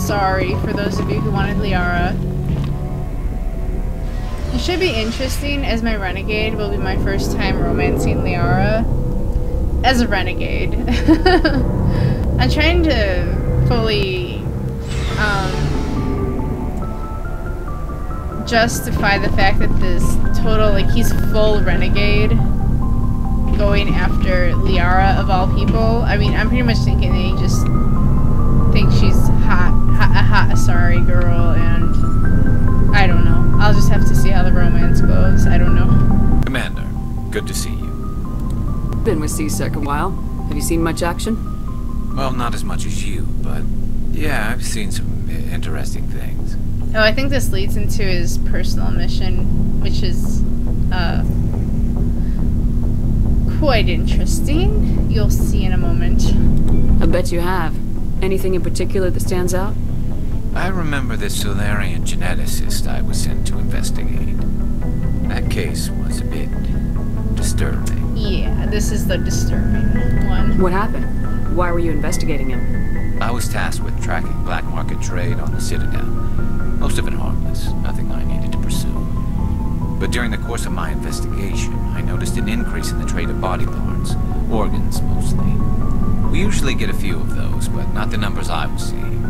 Sorry for those of you who wanted Liara. It should be interesting, as my renegade will be my first time romancing Liara as a renegade. I'm trying to fully justify the fact that this total, like, he's full renegade going after Liara of all people. I mean, I'm pretty much thinking that he just thinks she's a hot Asari girl, and I don't know. I'll just have to see how the romance goes. I don't know. Commander, good to see you. Been with C-Sec a while. Have you seen much action? Well, not as much as you, but yeah, I've seen some interesting things. Oh, I think this leads into his personal mission, which is quite interesting. You'll see in a moment. I bet you have. Anything in particular that stands out? I remember this Saleon geneticist I was sent to investigate. That case was a bit disturbing. Yeah, this is the disturbing one. What happened? Why were you investigating him? I was tasked with tracking black market trade on the Citadel. Most of it harmless, nothing I needed to pursue. But during the course of my investigation, I noticed an increase in the trade of body parts, organs mostly. We usually get a few of those, but not the numbers I was seeing.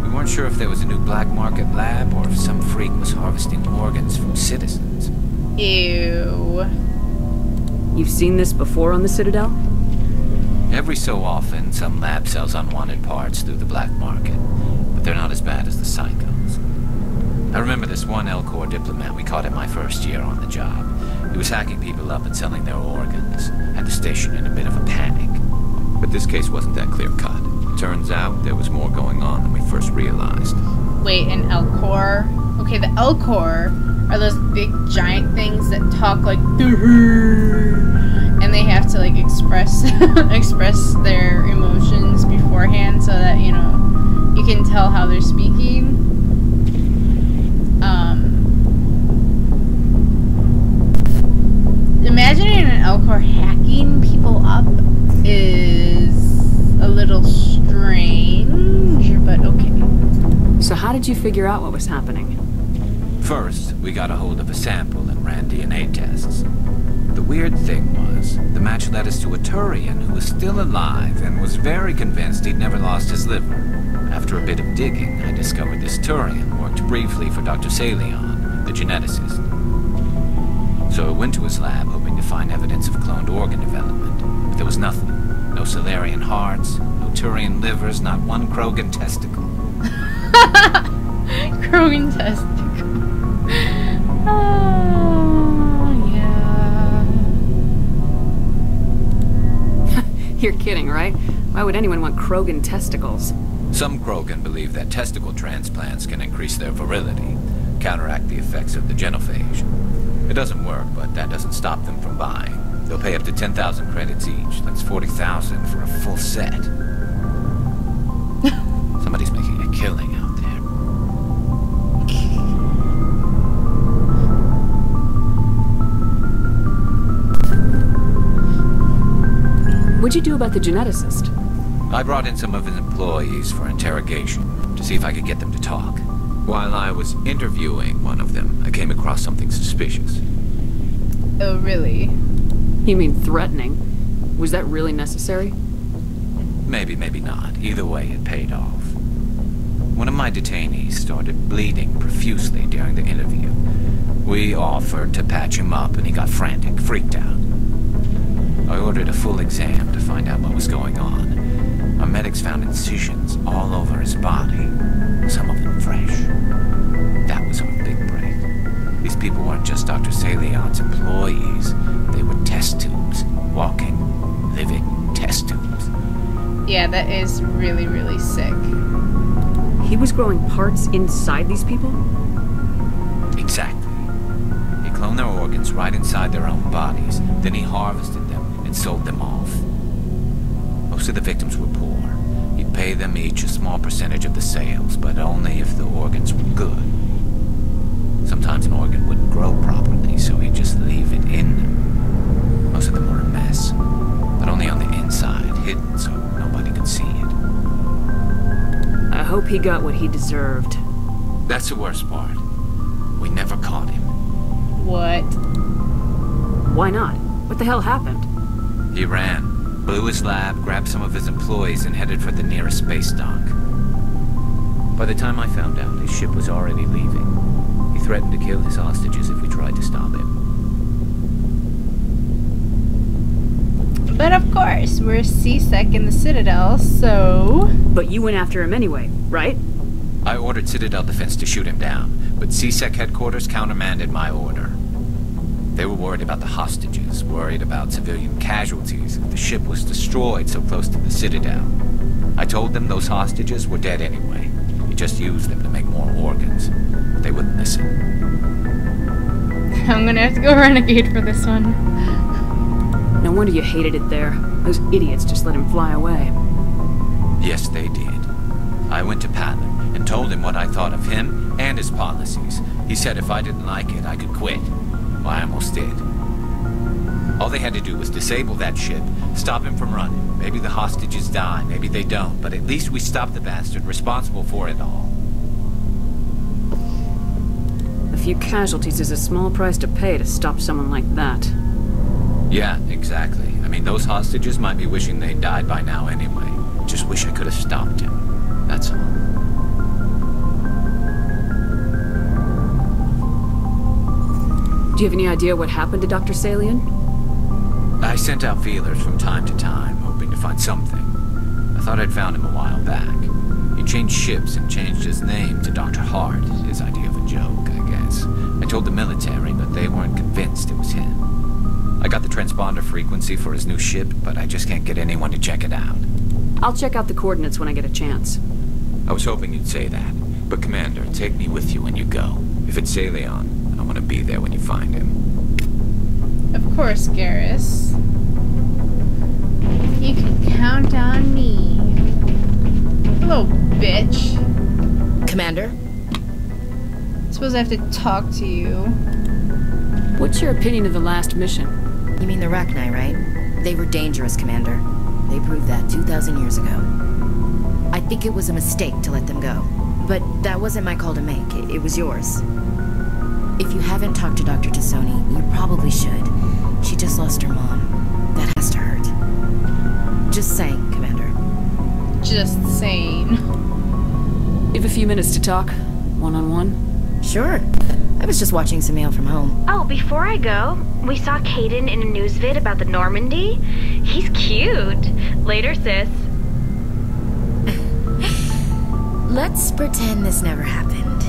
We weren't sure if there was a new black market lab or if some freak was harvesting organs from citizens. Ew. You've seen this before on the Citadel? Every so often, some lab sells unwanted parts through the black market, but they're not as bad as the psychos. I remember this one L-Corps diplomat we caught in my first year on the job. He was hacking people up and selling their organs. Had the station in a bit of a panic. But this case wasn't that clear-cut. Turns out there was more going on than we first realized. Wait, an L-Corps? Okay, the L-Corps are those big giant things that talk like and they have to like express express their emotions beforehand so that, you know, you can tell how they're speaking. Imagining an L-Corps hacking people up is a little strange, but okay. So how did you figure out what was happening? First, we got a hold of a sample and ran DNA tests. The weird thing was, the match led us to a Turian who was still alive and was very convinced he'd never lost his liver. After a bit of digging, I discovered this Turian worked briefly for Dr. Saleon, the geneticist. So I went to his lab hoping to find evidence of cloned organ development, but there was nothing. No Salarian hearts, no Turian livers, not one Krogan testicle. Krogan testicle. Oh, yeah. You're kidding, right? Why would anyone want Krogan testicles? Some Krogan believe that testicle transplants can increase their virility, counteract the effects of the genophage. It doesn't work, but that doesn't stop them from buying. They'll pay up to 10,000 credits each. That's 40,000 for a full set. Somebody's making a killing out there. What'd you do about the geneticist? I brought in some of his employees for interrogation, to see if I could get them to talk. While I was interviewing one of them, I came across something suspicious. Oh, really? You mean threatening? Was that really necessary? Maybe, maybe not. Either way, it paid off. One of my detainees started bleeding profusely during the interview. We offered to patch him up, and he got frantic, freaked out. I ordered a full exam to find out what was going on. Our medics found incisions all over his body, some of them fresh. That was our big break. These people weren't just Dr. Saleon's employees. They were test tubes. Walking, living test tubes. Yeah, that is really, really sick. He was growing parts inside these people? Exactly. He cloned their organs right inside their own bodies. Then he harvested them and sold them off. Most of the victims were poor. He'd pay them each a small percentage of the sales, but only if the organs were good. Sometimes an organ wouldn't grow properly, so he'd just leave it in them. Most of them were a mess, but only on the inside, hidden so nobody could see it. hope he got what he deserved. That's the worst part. We never caught him. What? Why not? What the hell happened? He ran, blew his lab, grabbed some of his employees, and headed for the nearest space dock. By the time I found out, his ship was already leaving. He threatened to kill his hostages if we tried to stop him. But of course, we're C-Sec in the Citadel, so... But you went after him anyway, right? I ordered Citadel Defense to shoot him down, but C-Sec headquarters countermanded my order. They were worried about the hostages, worried about civilian casualties if the ship was destroyed so close to the Citadel. I told them those hostages were dead anyway. We just used them to make more organs. But they wouldn't listen. I'm gonna have to go Renegade for this one. No wonder you hated it there. Those idiots just let him fly away. Yes, they did. I went to Paragon and told him what I thought of him and his policies. He said if I didn't like it, I could quit. Well, I almost did. All they had to do was disable that ship, stop him from running. Maybe the hostages die, maybe they don't, but at least we stopped the bastard responsible for it all. A few casualties is a small price to pay to stop someone like that. Yeah, exactly. I mean, those hostages might be wishing they'd died by now anyway. Just wish I could have stopped him. That's all. Do you have any idea what happened to Dr. Saleon? I sent out feelers from time to time, hoping to find something. I thought I'd found him a while back. He changed ships and changed his name to Dr. Hart, his idea of a joke, I guess. I told the military, but they weren't convinced it was him. I got the transponder frequency for his new ship, but I just can't get anyone to check it out. I'll check out the coordinates when I get a chance. I was hoping you'd say that. But Commander, take me with you when you go. If it's Saleon, I want to be there when you find him. Of course, Garrus. You can count on me. Hello, bitch. Commander? Suppose I have to talk to you. What's your opinion of the last mission? You mean the Rachni, right? They were dangerous, Commander. They proved that 2,000 years ago. I think it was a mistake to let them go. But that wasn't my call to make. It was yours. If you haven't talked to Dr. Tassoni, you probably should. She just lost her mom. That has to hurt. Just saying, Commander. Just saying. You have a few minutes to talk, one-on-one? Sure. I was just watching some mail from home. Oh, before I go, we saw Caden in a news vid about the Normandy. He's cute. Later, sis. Let's pretend this never happened.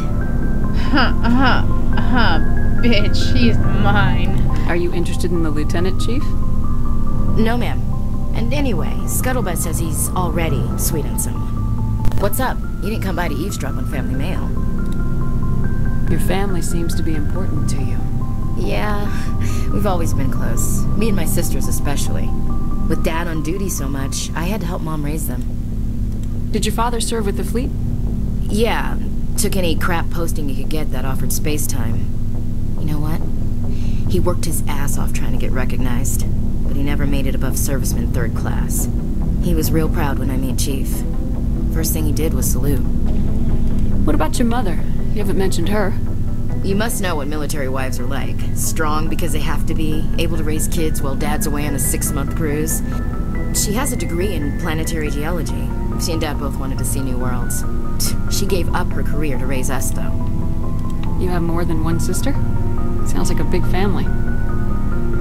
Bitch, he's mine. Are you interested in the Lieutenant, Chief? No, ma'am. And anyway, Scuttlebutt says he's already sweet on someone. What's up? You didn't come by to eavesdrop on family mail. Your family seems to be important to you. Yeah, we've always been close. Me and my sisters especially. With Dad on duty so much, I had to help Mom raise them. Did your father serve with the fleet? Yeah, took any crap posting he could get that offered space time. You know what? He worked his ass off trying to get recognized, but he never made it above serviceman 3rd class. He was real proud when I met Chief. First thing he did was salute. What about your mother? You haven't mentioned her. You must know what military wives are like. Strong because they have to be, able to raise kids while Dad's away on a 6-month cruise. She has a degree in planetary geology. She and Dad both wanted to see new worlds. She gave up her career to raise us, though. You have more than one sister? Sounds like a big family.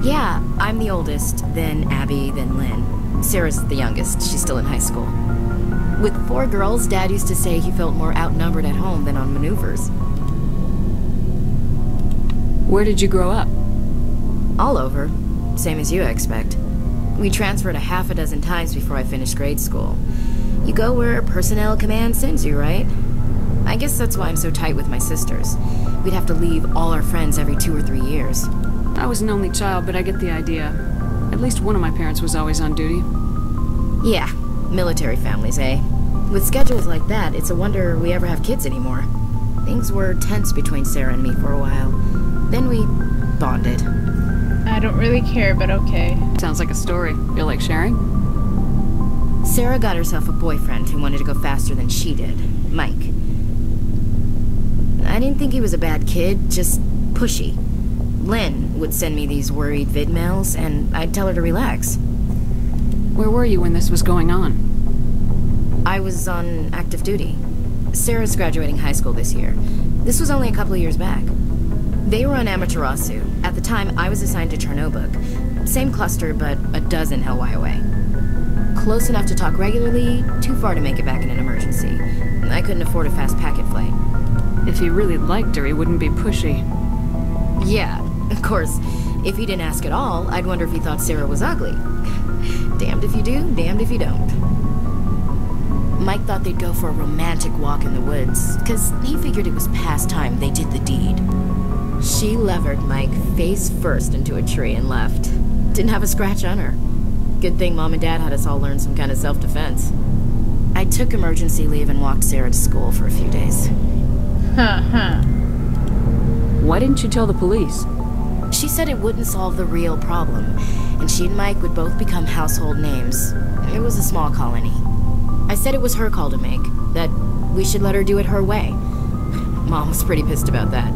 Yeah, I'm the oldest, then Abby, then Lynn. Sarah's the youngest. She's still in high school. With 4 girls, Dad used to say he felt more outnumbered at home than on maneuvers. Where did you grow up? All over. Same as you, I expect. We transferred a half a dozen times before I finished grade school. You go where personnel command sends you, right? I guess that's why I'm so tight with my sisters. We'd have to leave all our friends every 2 or 3 years. I was an only child, but I get the idea. At least one of my parents was always on duty. Yeah, military families, eh? With schedules like that, it's a wonder we ever have kids anymore. Things were tense between Sarah and me for a while. Then we bonded. I don't really care, but okay. Sounds like a story. Feel like sharing? Sarah got herself a boyfriend who wanted to go faster than she did, Mike. I didn't think he was a bad kid, just pushy. Lynn would send me these worried vid mails, and I'd tell her to relax. Where were you when this was going on? I was on active duty. Sarah's graduating high school this year. This was only a couple of years back. They were on Amaterasu. At the time, I was assigned to Chernobog. Same cluster, but a dozen Hellwire away. Close enough to talk regularly, too far to make it back in an emergency. I couldn't afford a fast packet flight. If he really liked her, he wouldn't be pushy. Yeah, of course. If he didn't ask at all, I'd wonder if he thought Sarah was ugly. Damned if you do, damned if you don't. Mike thought they'd go for a romantic walk in the woods, because he figured it was past time they did the deed. She levered Mike face first into a tree and left. Didn't have a scratch on her. Good thing Mom and Dad had us all learn some kind of self-defense. I took emergency leave and walked Sarah to school for a few days. Why didn't you tell the police? She said it wouldn't solve the real problem, and she and Mike would both become household names. It was a small colony. I said it was her call to make, that we should let her do it her way. Mom was pretty pissed about that.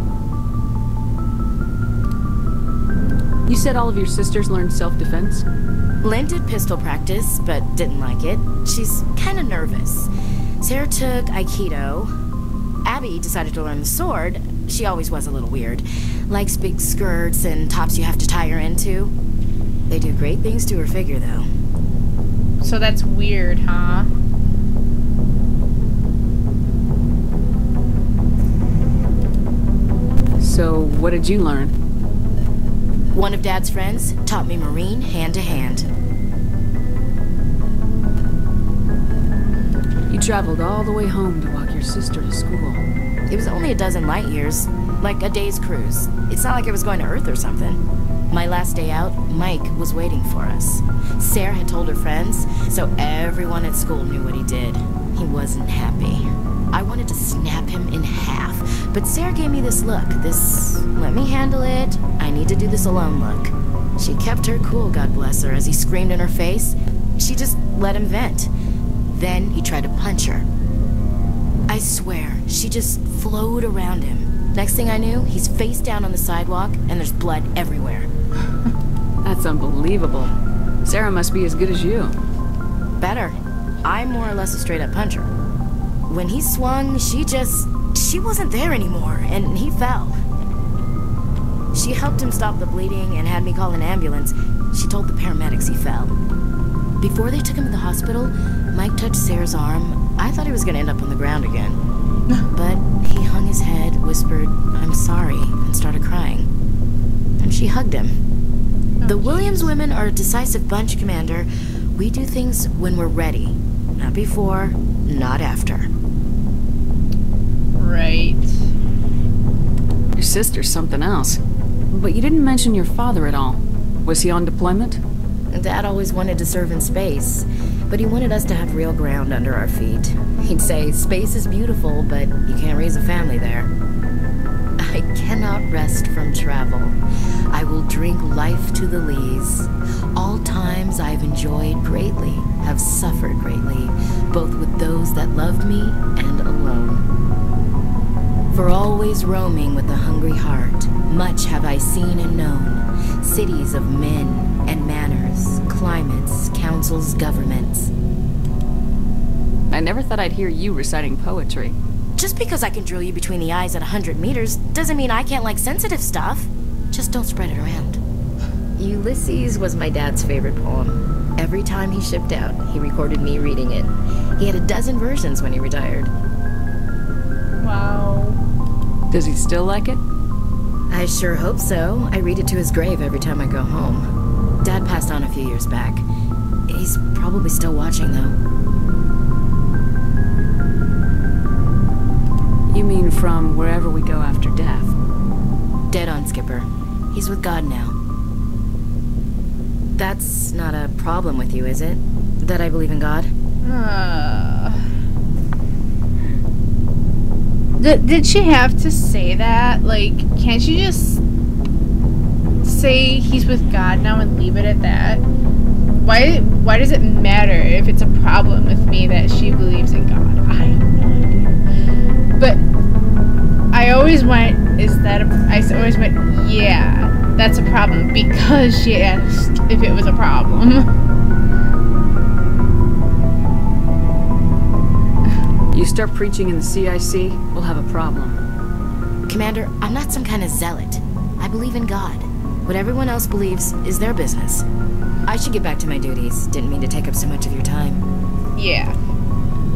You said all of your sisters learned self-defense? Lynn did pistol practice, but didn't like it. She's kind of nervous. Sarah took Aikido. Abby decided to learn the sword. She always was a little weird. Likes big skirts and tops you have to tie her into. They do great things to her figure, though. So that's weird, huh? So, what did you learn? One of Dad's friends taught me Marine hand to hand. You traveled all the way home to walk your sister to school. It was only a dozen light years, like a day's cruise. It's not like I was going to Earth or something. My last day out, Mike was waiting for us. Sarah had told her friends, so everyone at school knew what he did. He wasn't happy. I wanted to snap him in half, but Sarah gave me this look, this let me handle it, I need to do this alone look. She kept her cool, God bless her, as he screamed in her face. She just let him vent. Then he tried to punch her. I swear, she just flowed around him. Next thing I knew, he's face down on the sidewalk, and there's blood everywhere. That's unbelievable. Sarah must be as good as you. Better. I'm more or less a straight-up puncher. When he swung, she wasn't there anymore, and he fell. She helped him stop the bleeding and had me call an ambulance. She told the paramedics he fell. Before they took him to the hospital, Mike touched Sarah's arm. I thought he was going to end up on the ground again. But he hung his head, whispered, "I'm sorry," and started crying. And she hugged him. The Williams women are a decisive bunch, Commander. We do things when we're ready. Not before, not after. Right. Your sister's something else. But you didn't mention your father at all. Was he on deployment? Dad always wanted to serve in space, but he wanted us to have real ground under our feet. He'd say, space is beautiful, but you can't raise a family there. I cannot rest from travel. I will drink life to the lees. All times I've enjoyed greatly, have suffered greatly, both with those that loved me and alone. For always roaming with a hungry heart, much have I seen and known, cities of men and manners, climates, councils, governments. I never thought I'd hear you reciting poetry. Just because I can drill you between the eyes at 100 meters doesn't mean I can't like sensitive stuff. Just don't spread it around. Ulysses was my dad's favorite poem. Every time he shipped out, he recorded me reading it. He had a dozen versions when he retired. Wow. Does he still like it? I sure hope so. I read it to his grave every time I go home. Dad passed on a few years back. He's probably still watching, though. You mean from wherever we go after death? Dead on, Skipper. He's with God now. That's not a problem with you, is it? That I believe in God? Did she have to say that? Like, can't she just say he's with God now and leave it at that? Why does it matter if it's a problem with me that she believes in God? I have no idea. But I always went, yeah, that's a problem, because she asked if it was a problem. You start preaching in the CIC, we'll have a problem. Commander, I'm not some kind of zealot. I believe in God. What everyone else believes is their business. I should get back to my duties. Didn't mean to take up so much of your time. Yeah.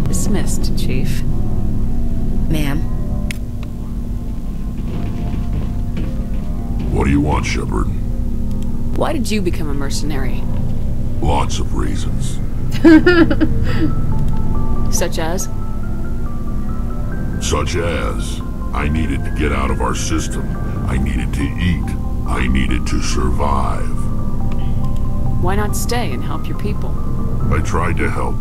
Dismissed, Chief. Ma'am? What do you want, Shepard? Why did you become a mercenary? Lots of reasons. Such as? Such as, I needed to get out of our system. I needed to eat. I needed to survive. Why not stay and help your people? I tried to help,